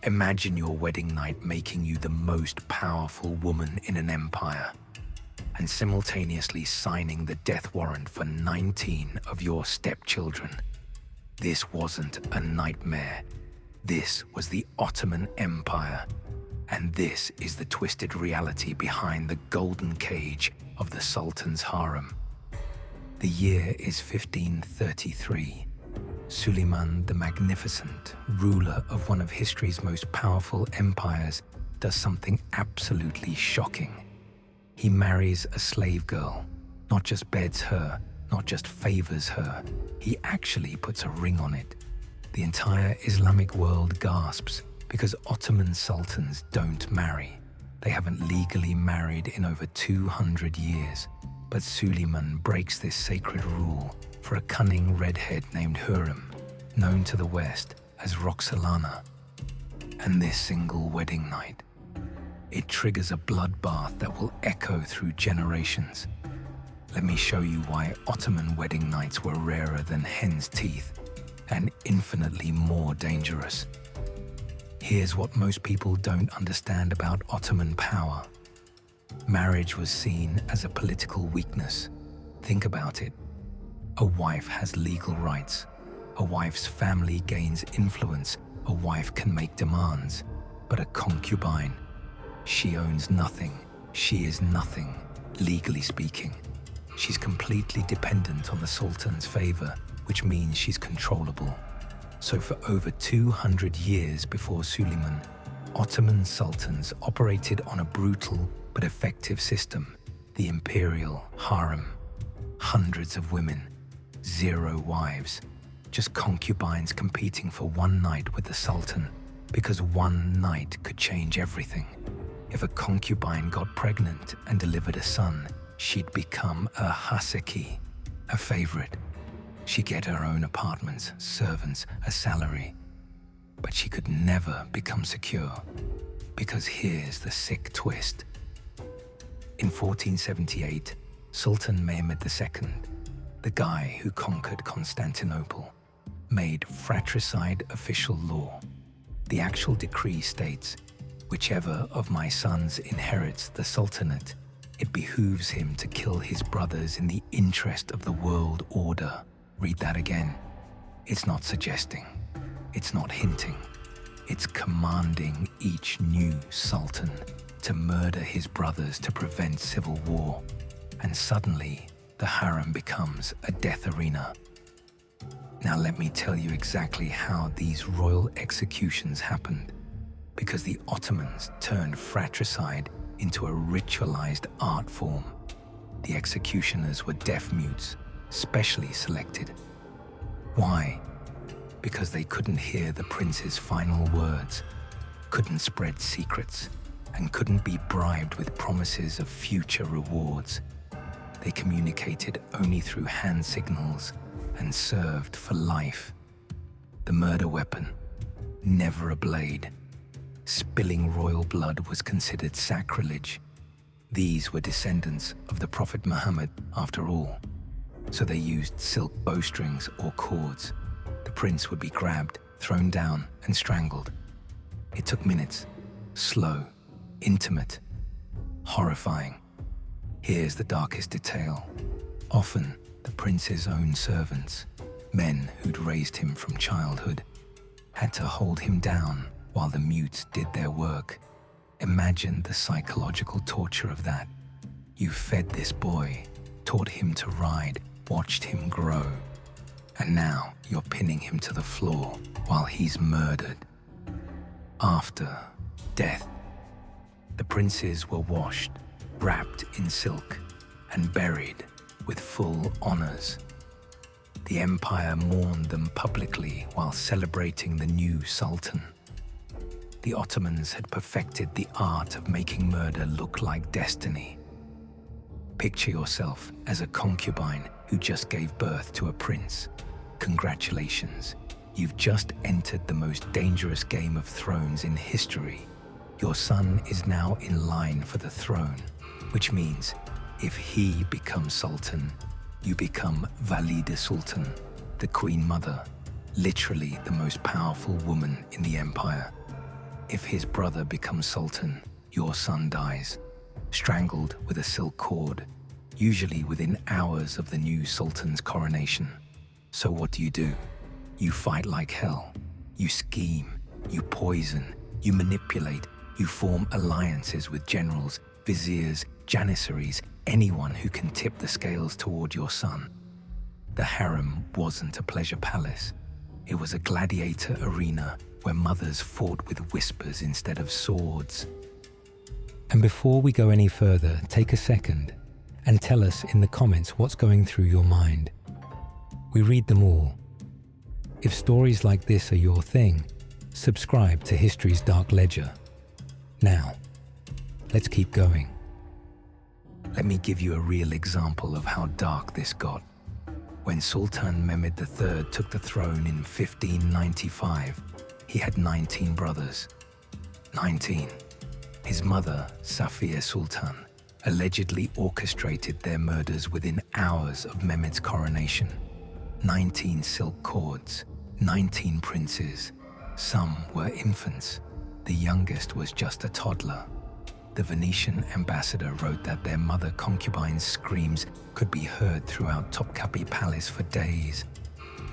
Imagine your wedding night making you the most powerful woman in an empire, and simultaneously signing the death warrant for 19 of your stepchildren. This wasn't a nightmare. This was the Ottoman Empire, and this is the twisted reality behind the golden cage of the Sultan's harem. The year is 1533. Süleyman the Magnificent, ruler of one of history's most powerful empires, does something absolutely shocking. He marries a slave girl, not just beds her, not just favors her, he actually puts a ring on it. The entire Islamic world gasps because Ottoman sultans don't marry. They haven't legally married in over 200 years. But Süleyman breaks this sacred rule for a cunning redhead named Hürrem, known to the West as Roxelana. And this single wedding night, it triggers a bloodbath that will echo through generations. Let me show you why Ottoman wedding nights were rarer than hen's teeth and infinitely more dangerous. Here's what most people don't understand about Ottoman power. Marriage was seen as a political weakness. Think about it. A wife has legal rights. A wife's family gains influence. A wife can make demands. But a concubine, she owns nothing. She is nothing, legally speaking. She's completely dependent on the Sultan's favor, which means she's controllable. So for over 200 years before Süleyman, Ottoman sultans operated on a brutal but effective system, the imperial harem. Hundreds of women, 0 wives, just concubines competing for one night with the sultan, because one night could change everything. If a concubine got pregnant and delivered a son, she'd become a haseki, a favorite. She'd get her own apartments, servants, a salary. But she could never become secure, because here's the sick twist. In 1478, Sultan Mehmed II, the guy who conquered Constantinople, made fratricide official law. The actual decree states, whichever of my sons inherits the sultanate, it behooves him to kill his brothers in the interest of the world order. Read that again. It's not suggesting. It's not hinting. It's commanding each new sultan to murder his brothers to prevent civil war. And suddenly, the harem becomes a death arena. Now let me tell you exactly how these royal executions happened. Because the Ottomans turned fratricide into a ritualized art form. The executioners were deaf mutes, specially selected. Why? Because they couldn't hear the prince's final words, couldn't spread secrets, and couldn't be bribed with promises of future rewards. They communicated only through hand signals and served for life. The murder weapon, never a blade. Spilling royal blood was considered sacrilege. These were descendants of the Prophet Muhammad, after all. So they used silk bowstrings or cords. The prince would be grabbed, thrown down, and strangled. It took minutes. Slow, intimate, horrifying. Here's the darkest detail. Often, the prince's own servants, men who'd raised him from childhood, had to hold him down while the mutes did their work. Imagine the psychological torture of that. You fed this boy, taught him to ride, watched him grow, and now you're pinning him to the floor while he's murdered. After death, the princes were washed, wrapped in silk, and buried with full honors. The empire mourned them publicly while celebrating the new sultan. The Ottomans had perfected the art of making murder look like destiny. Picture yourself as a concubine who just gave birth to a prince. Congratulations, you've just entered the most dangerous Game of Thrones in history. Your son is now in line for the throne, which means if he becomes sultan, you become Valide Sultan, the queen mother, literally the most powerful woman in the empire. If his brother becomes sultan, your son dies, strangled with a silk cord, usually within hours of the new sultan's coronation. So what do? You fight like hell. You scheme, you poison, you manipulate, you form alliances with generals, viziers, janissaries, anyone who can tip the scales toward your son. The harem wasn't a pleasure palace. It was a gladiator arena where mothers fought with whispers instead of swords. And before we go any further, take a second and tell us in the comments what's going through your mind. We read them all. If stories like this are your thing, subscribe to History's Dark Ledger. Now, let's keep going. Let me give you a real example of how dark this got. When Sultan Mehmed III took the throne in 1595, he had 19 brothers. 19. His mother, Safiye Sultan, allegedly orchestrated their murders within hours of Mehmed's coronation. 19 silk cords, 19 princes. Some were infants. The youngest was just a toddler. The Venetian ambassador wrote that their mother concubine's screams could be heard throughout Topkapi Palace for days.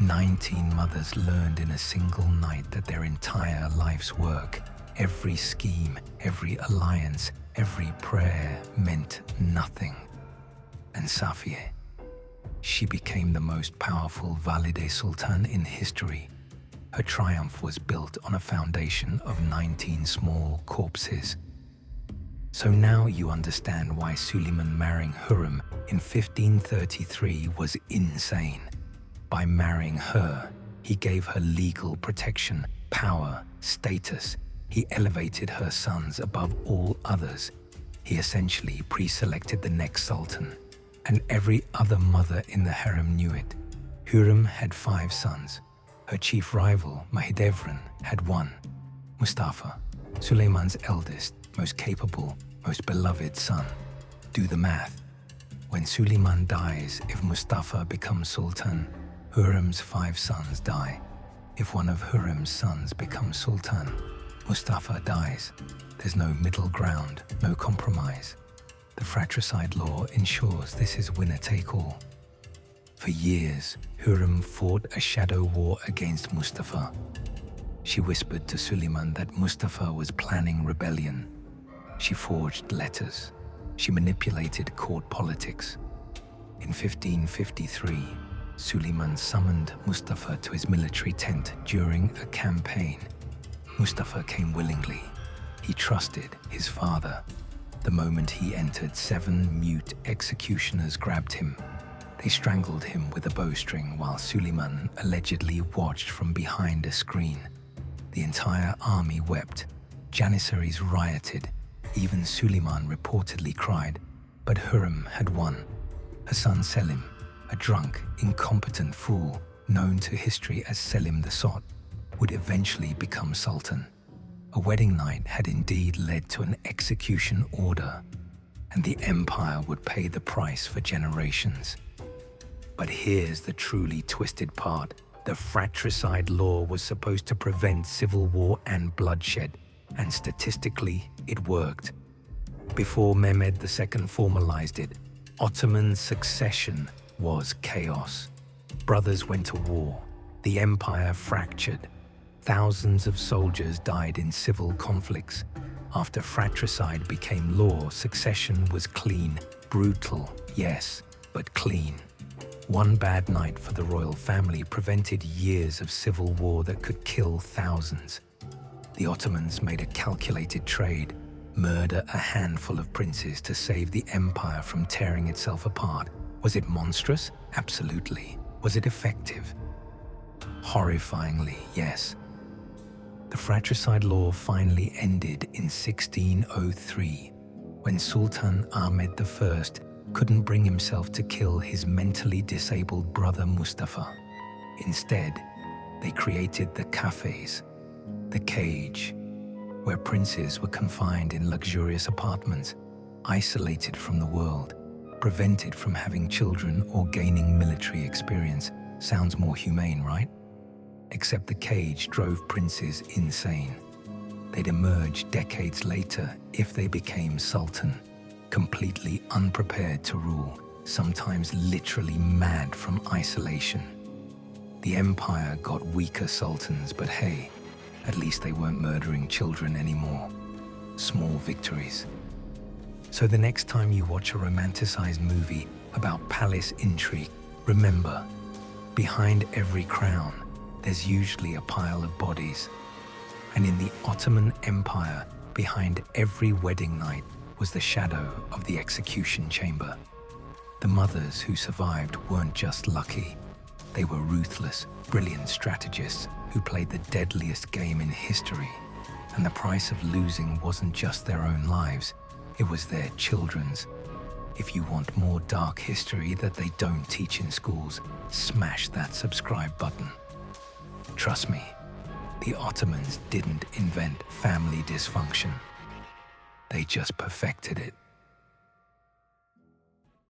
19 mothers learned in a single night that their entire life's work, every scheme, every alliance, every prayer meant nothing. And Safiye, she became the most powerful Valide Sultan in history. Her triumph was built on a foundation of 19 small corpses. So now you understand why Süleyman marrying Hürrem in 1533 was insane. By marrying her, he gave her legal protection, power, status. He elevated her sons above all others. He essentially pre-selected the next sultan. And every other mother in the harem knew it. Hürrem had 5 sons. Her chief rival, Mahidevran, had 1. Mustafa, Süleyman's eldest, most capable, most beloved son. Do the math. When Süleyman dies, if Mustafa becomes sultan, Hürrem's 5 sons die. If one of Hürrem's sons becomes sultan, Mustafa dies. There's no middle ground, no compromise. The Fratricide Law ensures this is winner take all. For years, Hürrem fought a shadow war against Mustafa. She whispered to Süleyman that Mustafa was planning rebellion. She forged letters. She manipulated court politics. In 1553, Süleyman summoned Mustafa to his military tent during a campaign. Mustafa came willingly. He trusted his father. The moment he entered, 7 mute executioners grabbed him. They strangled him with a bowstring while Süleyman allegedly watched from behind a screen. The entire army wept. Janissaries rioted. Even Süleyman reportedly cried. But Hürrem had won. Her son Selim, a drunk, incompetent fool known to history as Selim the Sot, would eventually become sultan. A wedding night had indeed led to an execution order, and the empire would pay the price for generations. But here's the truly twisted part. The Fratricide Law was supposed to prevent civil war and bloodshed, and statistically, it worked. Before Mehmed II formalized it, Ottoman succession was chaos. Brothers went to war. The empire fractured. Thousands of soldiers died in civil conflicts. After fratricide became law, succession was clean, brutal, yes, but clean. One bad night for the royal family prevented years of civil war that could kill thousands. The Ottomans made a calculated trade, murder a handful of princes to save the empire from tearing itself apart. Was it monstrous? Absolutely. Was it effective? Horrifyingly, yes. The Fratricide Law finally ended in 1603, when Sultan Ahmed I couldn't bring himself to kill his mentally disabled brother Mustafa. Instead, they created the cafes, the cage, where princes were confined in luxurious apartments, isolated from the world, prevented from having children or gaining military experience. Sounds more humane, right? Except the cage drove princes insane. They'd emerge decades later if they became sultan, completely unprepared to rule, sometimes literally mad from isolation. The empire got weaker sultans, but hey, at least they weren't murdering children anymore. Small victories. So the next time you watch a romanticized movie about palace intrigue, remember, behind every crown, there's usually a pile of bodies. And in the Ottoman Empire, behind every wedding night was the shadow of the execution chamber. The mothers who survived weren't just lucky. They were ruthless, brilliant strategists who played the deadliest game in history. And the price of losing wasn't just their own lives, it was their children's. If you want more dark history that they don't teach in schools, smash that subscribe button. Trust me, the Ottomans didn't invent family dysfunction. They just perfected it.